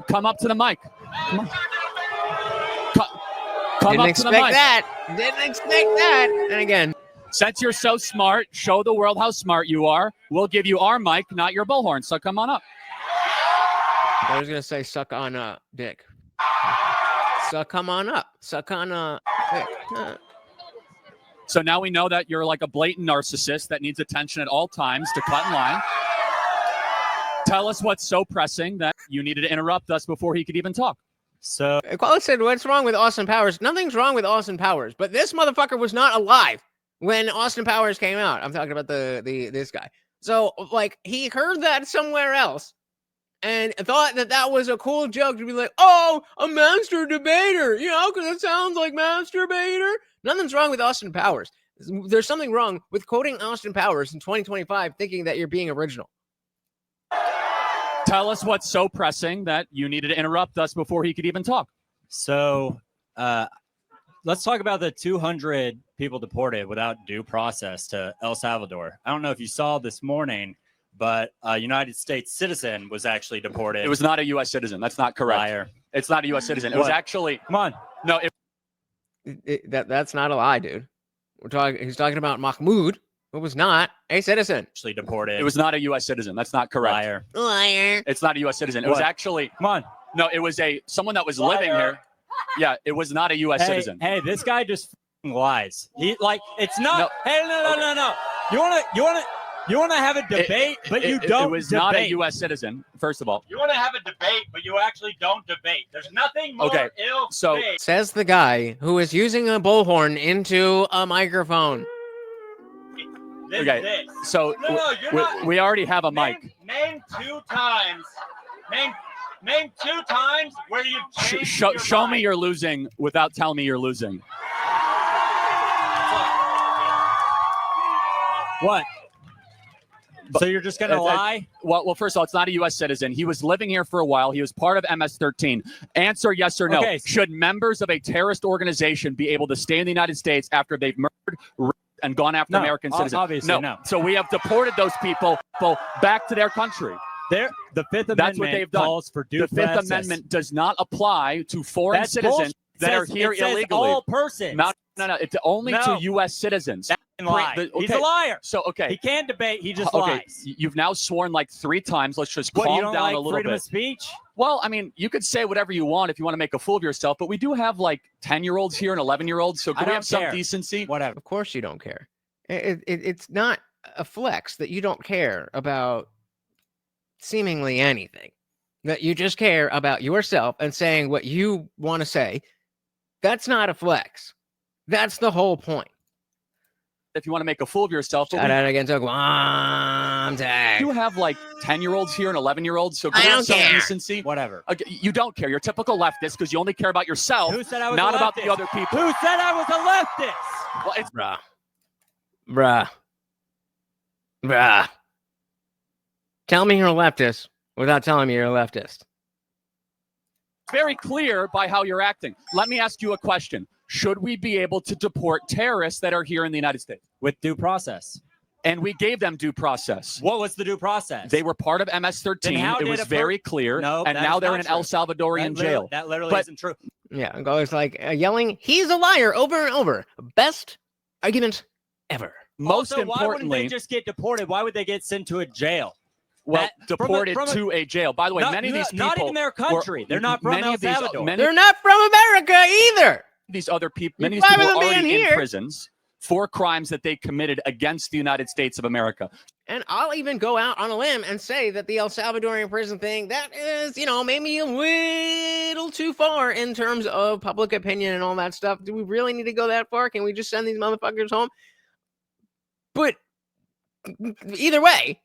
Come up to the mic. Come on. Come Didn't up to the expect mic. that. Didn't expect that. And again, Since you're so smart, show the world how smart you are. We'll give you our mic, not your bullhorn. So come on up. I was gonna say suck on a dick. Come on up. Suck on a dick. So now we know that you're like a blatant narcissist that needs attention at all times to cut in line. Tell us what's so pressing that you needed to interrupt us before he could even talk. So Quality said, "What's wrong with Austin Powers? Nothing's wrong with Austin Powers, but this motherfucker was not alive when Austin Powers came out." I'm talking about this guy. So like he heard that somewhere else and thought that was a cool joke to be like, "Oh, a monster debater," because it sounds like masturbator. Nothing's wrong with Austin Powers. There's something wrong with quoting Austin Powers in 2025, thinking that you're being original. Tell us what's so pressing that you needed to interrupt us before he could even talk. So let's talk about the 200 people deported without due process to El Salvador. I don't know if you saw this morning, but a United States citizen was actually deported. It was not a U.S. citizen. That's not correct. Liar. It's not a U.S. citizen. It was actually. Come on. No. That's not a lie, dude. He's talking about Mahmoud, who was not a citizen. Actually deported. It was not a U.S. citizen. That's not correct. Liar. Liar. It's not a U.S. citizen. It was actually. Come on. No, it was someone that was living here. Yeah, it was not a U.S. citizen. Hey, this guy just lies. It's not. No. Hey, no. You want to have a debate, but you don't. It was debate. not a U.S. citizen. First of all. You want to have a debate, but you actually don't debate. There's nothing more ill. So says the guy who is using a bullhorn into a microphone. Okay. So we already have a mic. Name 2 times. Name 2 times where you Show me you're losing without telling me you're losing. What? So you're just going to lie? Well, first of all, it's not a U.S. citizen. He was living here for a while. He was part of MS-13. Answer yes or no. Okay. Should members of a terrorist organization be able to stay in the United States after they've murdered, raped, and gone after American citizens? Obviously, no. So we have deported those people back to their country. The Fifth Amendment That's what they've done. calls for due The Fifth process. Amendment does not apply to foreign citizens that are here it says illegally. all persons. No. It's only to U.S. citizens. Lie. He's a liar. So, okay. He can't debate. He just lies. You've now sworn like 3 times. Let's just What, calm you don't down like a little freedom bit. of speech? Well, I mean, you could say whatever you want if you want to make a fool of yourself, but we do have like 10-year-olds here and 11-year-olds, so can we have some decency? Whatever. Of course you don't care. It's not a flex that you don't care about seemingly anything. That you just care about yourself and saying what you want to say. That's not a flex. That's the whole point. If you want to make a fool of yourself, Shout out again to Guam Tag. You have like 10-year-olds here and 11-year-olds, so can we have some decency? Whatever. Okay, you don't care. You're typical leftist because you only care about yourself, Who said I was not a about leftist? the other people. Who said I was a leftist? Well, it's Bruh. Tell me you're a leftist without telling me you're a leftist. very clear by how you're acting. Let me ask you a question. Should we be able to deport terrorists that are here in the United States? With due process. And we gave them due process. What was the due process? They were part of MS-13. It was very clear. No, and now they're in an El Salvadorian jail. That literally isn't true. Yeah, it goes like yelling, "He's a liar," over and over. Best argument ever. Most also, importantly, why wouldn't they just get deported? Why would they get sent to a jail? Well, deported to a jail. By the way, many of these people... Not even their country. They're not from El Salvador. They're not from America either. These other people, many of these people are already in prisons for crimes that they committed against the United States of America. And I'll even go out on a limb and say that the El Salvadorian prison thing, that is, maybe a little too far in terms of public opinion and all that stuff. Do we really need to go that far? Can we just send these motherfuckers home? But either way,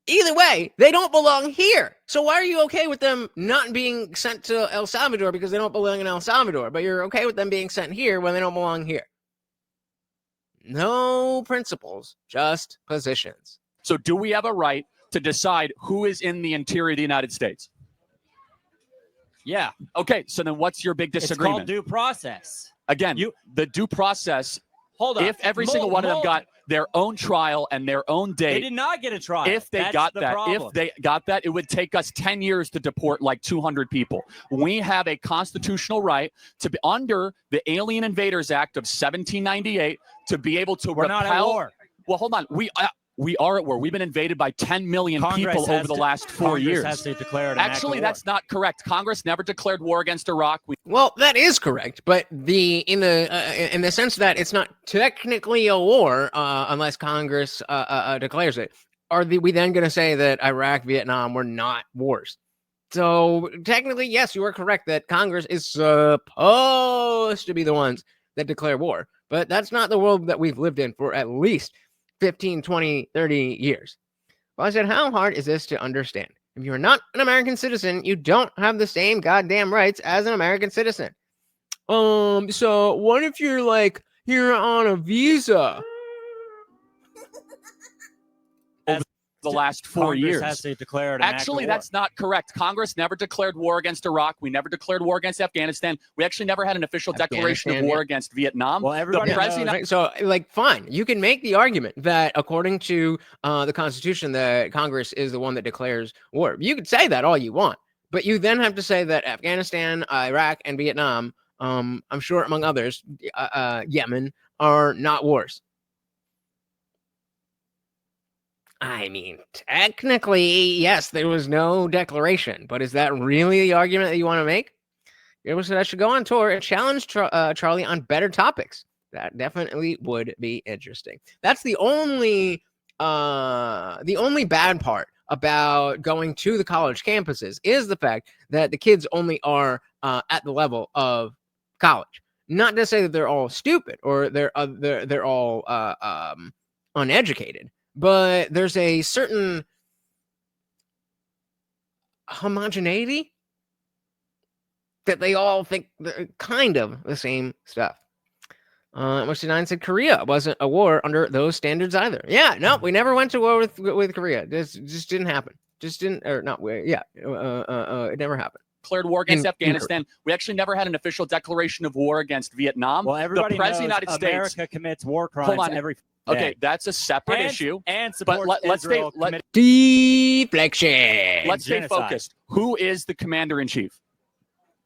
they don't belong here. So why are you okay with them not being sent to El Salvador because they don't belong in El Salvador, but you're okay with them being sent here when they don't belong here? No principles, just positions. So do we have a right to decide who is in the interior of the United States? Yeah. Okay, so then what's your big disagreement? It's called due process. Again, the due process, hold on. if every single one of them got their own trial and their own They date. did not get a trial. If they That's got the that, problem. if they got that, it would take us 10 years to deport like 200 people. We have a constitutional right to be under the Alien Invaders Act of 1798 to be able to We're repel. not at war. Well, hold on. We are at war. We've been invaded by 10 million Congress people has over the to- last 4 Congress years. has to declare an act of Actually, war. that's not correct. Congress never declared war against Iraq. Well, that is correct, but in the sense that it's not technically a war unless Congress declares it. Are we then going to say that Iraq, Vietnam were not wars? So technically, yes, you are correct that Congress is supposed to be the ones that declare war, but that's not the world that we've lived in for at least 15, 20, 30 years. Well, I said, how hard is this to understand? If you're not an American citizen, you don't have the same goddamn rights as an American citizen. So what if you're like here on a visa? The last 4 Congress years. has to declare an Actually, act of war. that's not correct. Congress never declared war against Iraq. We never declared war against Afghanistan. We actually never had an official declaration of Afghanistan, war yeah. against Vietnam. Well, everybody the president. knows- Right? So, like, fine, you can make the argument that according to the Constitution, that Congress is the one that declares war. You could say that all you want, but you then have to say that Afghanistan, Iraq, and Vietnam, I'm sure among others, Yemen, are not wars. I mean, technically, yes, there was no declaration, but is that really the argument that you want to make? It was that I should go on tour and challenge Charlie on better topics. That definitely would be interesting. That's the only bad part about going to the college campuses is the fact that the kids only are at the level of college. Not to say that they're all stupid or they're all uneducated. But there's a certain homogeneity that they all think they're kind of the same stuff. Much9 said Korea wasn't a war under those standards either. Yeah, no, we never went to war with Korea. This just didn't happen. Just didn't, or not. Yeah, it never happened. Declared war against Afghanistan. We actually never had an official declaration of war against Vietnam. Well, everybody the president knows of the United America States commits war crimes every day. Okay, that's a separate issue. And supports But let's Israel stay. Deflection. Let's stay genocide. focused. Who is the commander in chief?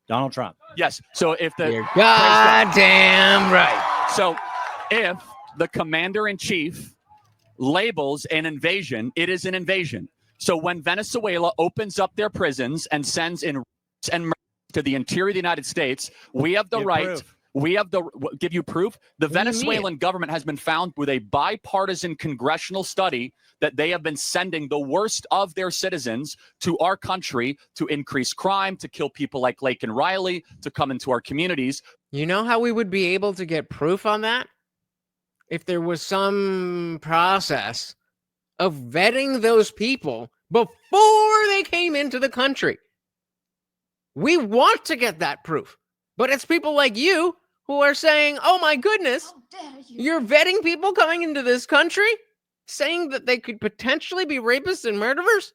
Donald Trump. Yes. So if the You're goddamn right. So if the commander in chief labels an invasion, it is an invasion. So when Venezuela opens up their prisons and sends in and murder to the interior of the United States, we have the right. Proof. We have the give you proof. The What do you mean? Venezuelan government has been found with a bipartisan congressional study that they have been sending the worst of their citizens to our country to increase crime, to kill people like Lake and Riley, to come into our communities. You know how we would be able to get proof on that? If there was some process of vetting those people before they came into the country. We want to get that proof. But it's people like you who are saying, oh my goodness, you're vetting people coming into this country, saying that they could potentially be rapists and murderers?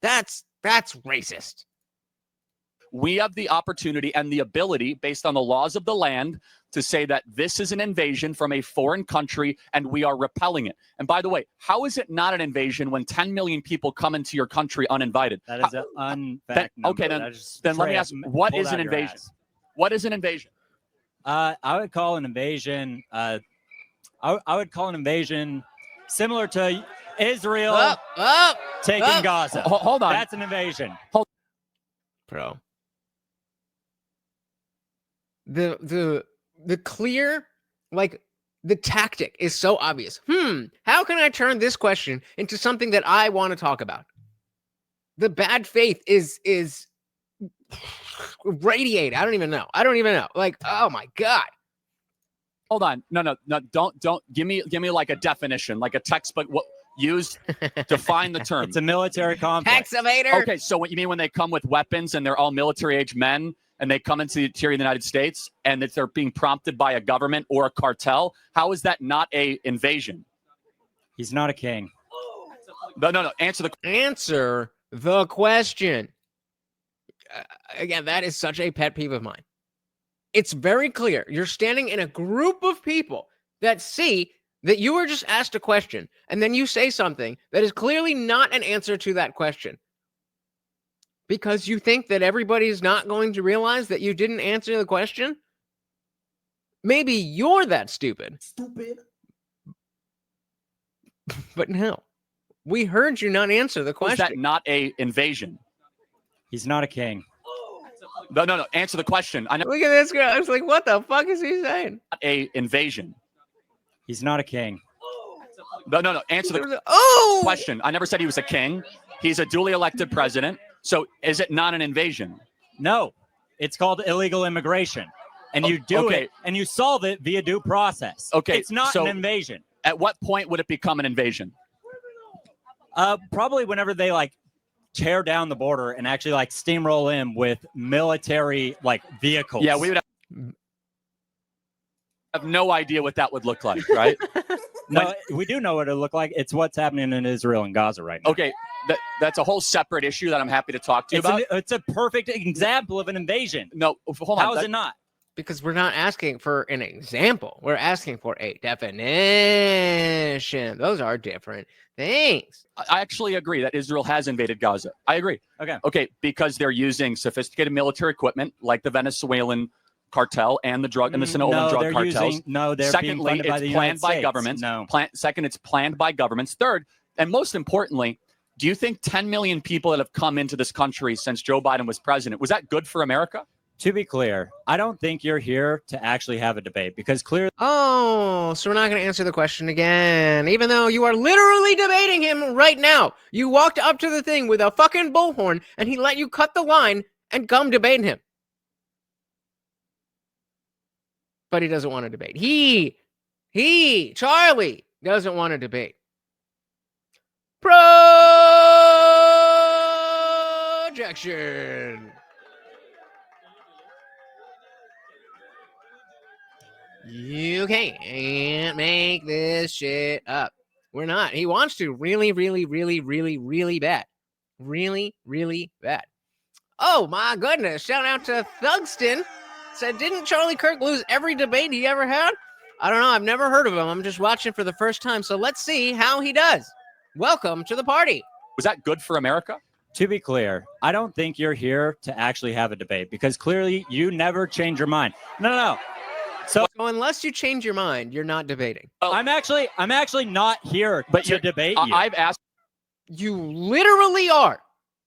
That's racist. We have the opportunity and the ability, based on the laws of the land, to say that this is an invasion from a foreign country and we are repelling it. And by the way, how is it not an invasion when 10 million people come into your country uninvited? That is an unfact number. Okay, That is then let me straight ask, up what pulled is an out your invasion? ass. What is an invasion? I would call an invasion. I would call an invasion similar to Israel taking Gaza. Hold on. That's an invasion. Bro. The clear, like, the tactic is so obvious. How can I turn this question into something that I want to talk about? The bad faith is radiate. I don't even know. Like, oh my God. Hold on. No. Don't give me like a definition, like a textbook. What used define the term? It's a military complex. Tax evader. Okay, so what you mean when they come with weapons and they're all military-age men and they come into the interior of the United States and that they're being prompted by a government or a cartel? How is that not a invasion? He's not a king. No. Answer the question. Again, that is such a pet peeve of mine. It's very clear. You're standing in a group of people that see that you were just asked a question and then you say something that is clearly not an answer to that question because you think that everybody is not going to realize that you didn't answer the question? Maybe you're that stupid. But no, we heard you not answer the question. Is that not a invasion? He's not a king. No. Answer the question. I know. Look at this girl. I was like, what the fuck is he saying? A invasion. He's not a king. No. Answer the question. I never said he was a king. He's a duly elected president. So is it not an invasion? No, it's called illegal immigration. And you do it and you solve it via due process. Okay. It's not an invasion. At what point would it become an invasion? Probably whenever they like tear down the border and actually like steamroll in with military like vehicles. Yeah, we would have no idea what that would look like, right? No, we do know what it look like. It's what's happening in Israel and Gaza right now. Okay, that's a whole separate issue that I'm happy to talk to you about. It's a perfect example of an invasion. No, hold on. How is it not? Because we're not asking for an example. We're asking for a definition. Those are different things. I actually agree that Israel has invaded Gaza. I agree. Okay, because they're using sophisticated military equipment like the Venezuelan cartel and the drug and the Sinaloa drug cartels. They're Secondly, being funded by the it's United planned by States. governments. No. Second, it's planned by governments. Third, and most importantly, do you think 10 million people that have come into this country since Joe Biden was president, was that good for America? To be clear, I don't think you're here to actually have a debate because clearly. Oh, so we're not going to answer the question again, even though you are literally debating him right now. You walked up to the thing with a fucking bullhorn and he let you cut the line and come debate him. But he doesn't want to debate. Charlie doesn't want to debate. Projection. You can't make this shit up. We're not. He wants to really, really, really, really, really bad. Really, really bad. Oh, my goodness. Shout out to Thugston. Said, didn't Charlie Kirk lose every debate he ever had? I don't know. I've never heard of him. I'm just watching for the first time. So let's see how he does. Welcome to the party. Was that good for America? To be clear, I don't think you're here to actually have a debate because clearly you never change your mind. No. So unless you change your mind, you're not debating. I'm actually not here to debate you. I've asked. You literally are.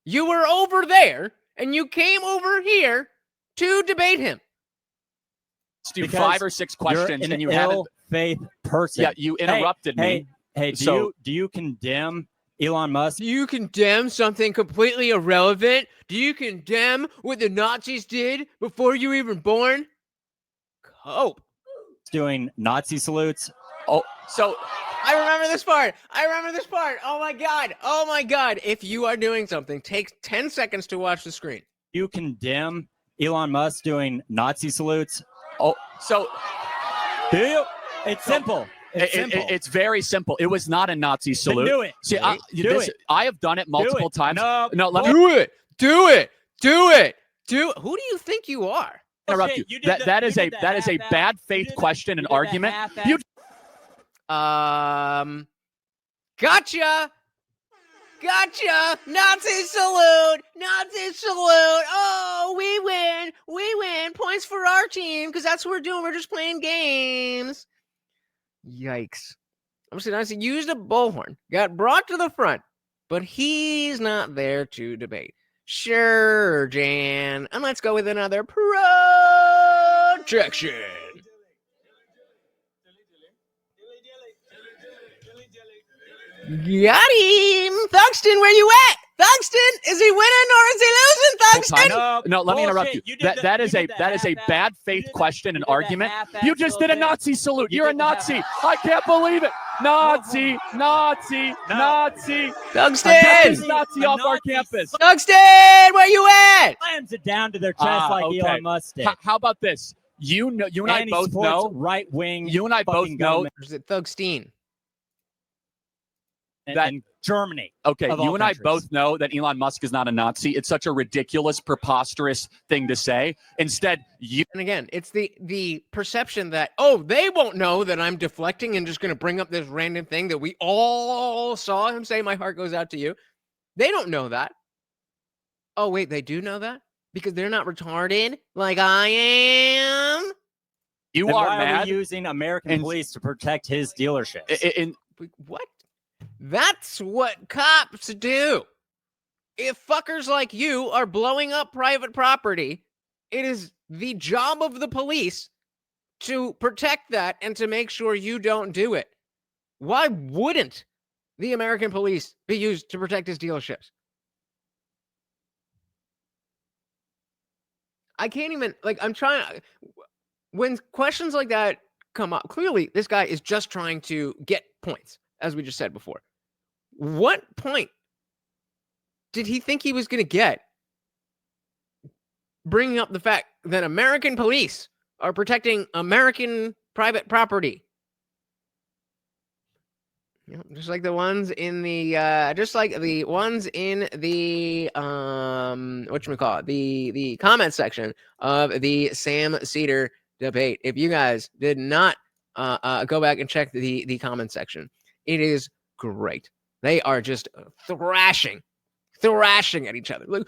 You were over there and you came over here to debate him. Do 5 or 6 questions and you haven't. Faith person. Yeah, you interrupted me. Hey, do you condemn Elon Musk? Do you condemn something completely irrelevant? Do you condemn what the Nazis did before you were even born? Cope. Doing Nazi salutes. Oh, so I remember this part. Oh my God. If you are doing something, take 10 seconds to watch the screen. You condemn Elon Musk doing Nazi salutes. Oh, so do you? It's simple. It's very simple. It was not a Nazi salute. Then do it. See, I have done it multiple times. No, let me do it. Who do you think you are? Interrupt you. That is a bad faith question and argument. Gotcha. Nazi salute. Oh, we win. Points for our team because that's what we're doing. We're just playing games. Yikes. I'm saying I used a bullhorn, got brought to the front, but he's not there to debate. Sure, Jan. And let's go with another projection. Got him. Thugston, where you at? Thugston, is he winning or is he losing, Thugston? No, let me interrupt you. That is a bad faith question and argument. You just did a Nazi salute. You're a Nazi. I can't believe it. Nazi. Thugston! Nazi off our campus. Thugston, where you at? Slams it down to their chest like Elon Musk did. How about this? You and I both know right wing. You and I both know. Or is it Thugstein? That Germany. Okay, of you all and I countries. both know that Elon Musk is not a Nazi. It's such a ridiculous, preposterous thing to say. Instead, you And again, it's the perception that, oh, they won't know that I'm deflecting and just going to bring up this random thing that we all saw him say. My heart goes out to you. They don't know that. Oh, wait, they do know that? Because they're not retarded like I am? you Then are why mad. are we using American and- police to protect his dealerships? And What? That's what cops do. If fuckers like you are blowing up private property, it is the job of the police to protect that and to make sure you don't do it. Why wouldn't the American police be used to protect his dealerships? I can't even, like, I'm trying, when questions like that come up, clearly this guy is just trying to get points, as we just said before. What point did he think he was going to get bringing up the fact that American police are protecting American private property? You know, just like the ones in the whatchamacallit, the comment section of the Sam Cedar debate. If you guys did not go back and check the comment section, it is great. They are just thrashing at each other. Like,